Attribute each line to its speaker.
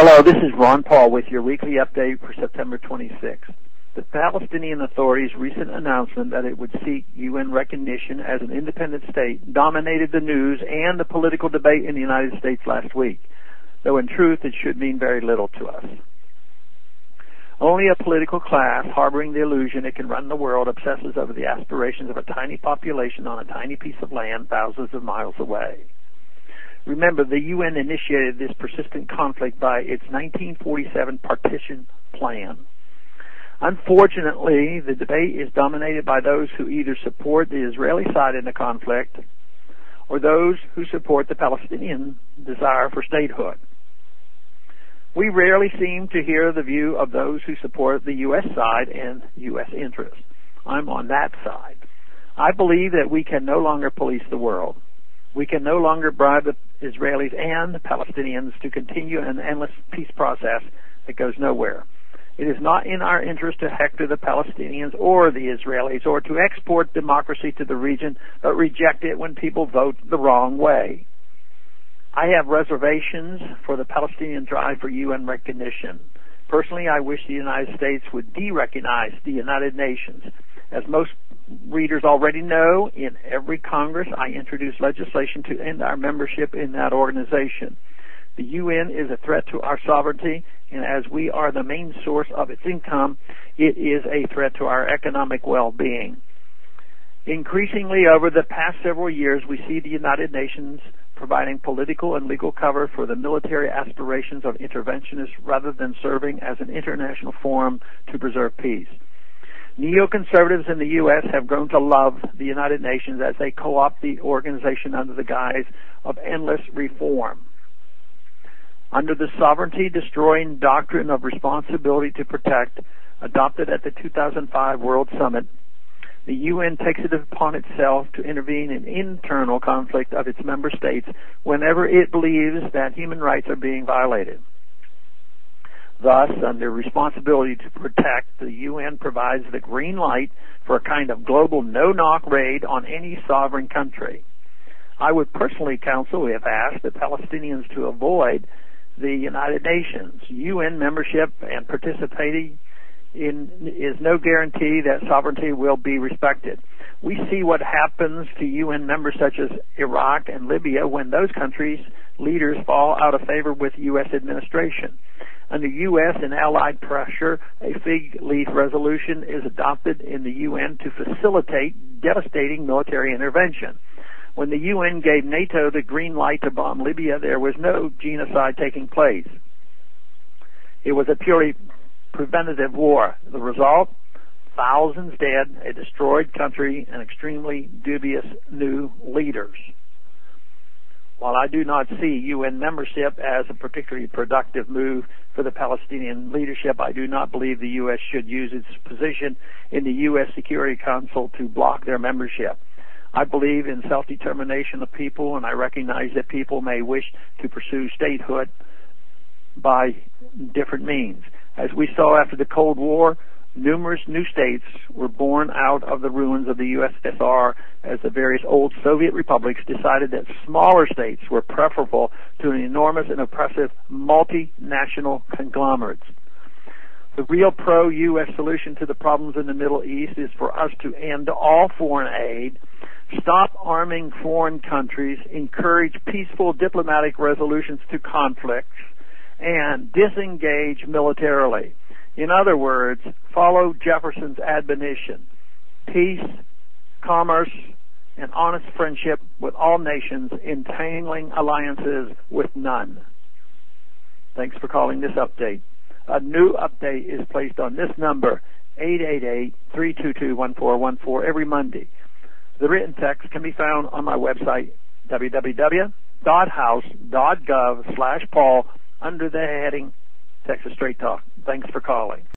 Speaker 1: Hello, this is Ron Paul with your weekly update for September 26th. The Palestinian Authority's recent announcement that it would seek UN recognition as an independent state dominated the news and the political debate in the United States last week, though in truth it should mean very little to us. Only a political class harboring the illusion it can run the world obsesses over the aspirations of a tiny population on a tiny piece of land thousands of miles away. Remember, the UN initiated this persistent conflict by its 1947 Partition Plan. Unfortunately, the debate is dominated by those who either support the Israeli side in the conflict or those who support the Palestinian desire for statehood. We rarely seem to hear the view of those who support the U.S. side and U.S. interests. I'm on that side. I believe that we can no longer police the world. We can no longer bribe the Israelis and the Palestinians to continue an endless peace process that goes nowhere. It is not in our interest to hector the Palestinians or the Israelis or to export democracy to the region, but reject it when people vote the wrong way. I have reservations for the Palestinian drive for UN recognition. Personally, I wish the United States would de-recognize the United Nations. As most readers already know, in every Congress I introduce legislation to end our membership in that organization. The UN is a threat to our sovereignty, and as we are the main source of its income, it is a threat to our economic well-being. Increasingly over the past several years, we see the United Nations providing political and legal cover for the military aspirations of interventionists rather than serving as an international forum to preserve peace. Neoconservatives in the U.S. have grown to love the United Nations as they co-opt the organization under the guise of endless reform. Under the sovereignty-destroying doctrine of responsibility to protect, adopted at the 2005 World Summit, the UN takes it upon itself to intervene in internal conflict of its member states whenever it believes that human rights are being violated. Thus, under responsibility to protect, the UN provides the green light for a kind of global no-knock raid on any sovereign country. I would personally counsel, if asked, the Palestinians to avoid the United Nations. UN membership and participating is no guarantee that sovereignty will be respected. We see what happens to UN members such as Iraq and Libya when those countries' leaders fall out of favor with U.S. administration. Under U.S. and allied pressure, a fig leaf resolution is adopted in the UN to facilitate devastating military intervention. When the UN gave NATO the green light to bomb Libya, there was no genocide taking place. It was a purely preventative war. The result? Thousands dead, a destroyed country, and extremely dubious new leaders. While I do not see UN membership as a particularly productive move for the Palestinian leadership, I do not believe the U.S. should use its position in the U.S. Security Council to block their membership. I believe in self-determination of people, and I recognize that people may wish to pursue statehood by different means. As we saw after the Cold War, numerous new states were born out of the ruins of the USSR as the various old Soviet republics decided that smaller states were preferable to an enormous and oppressive multinational conglomerates. The real pro-U.S. solution to the problems in the Middle East is for us to end all foreign aid, stop arming foreign countries, encourage peaceful diplomatic resolutions to conflicts, and disengage militarily. In other words, follow Jefferson's admonition: peace, commerce, and honest friendship with all nations, entangling alliances with none. Thanks for calling this update. A new update is placed on this number, 888-322-1414, every Monday. The written text can be found on my website, www.house.gov/Paul, under the heading Texas Straight Talk. Thanks for calling.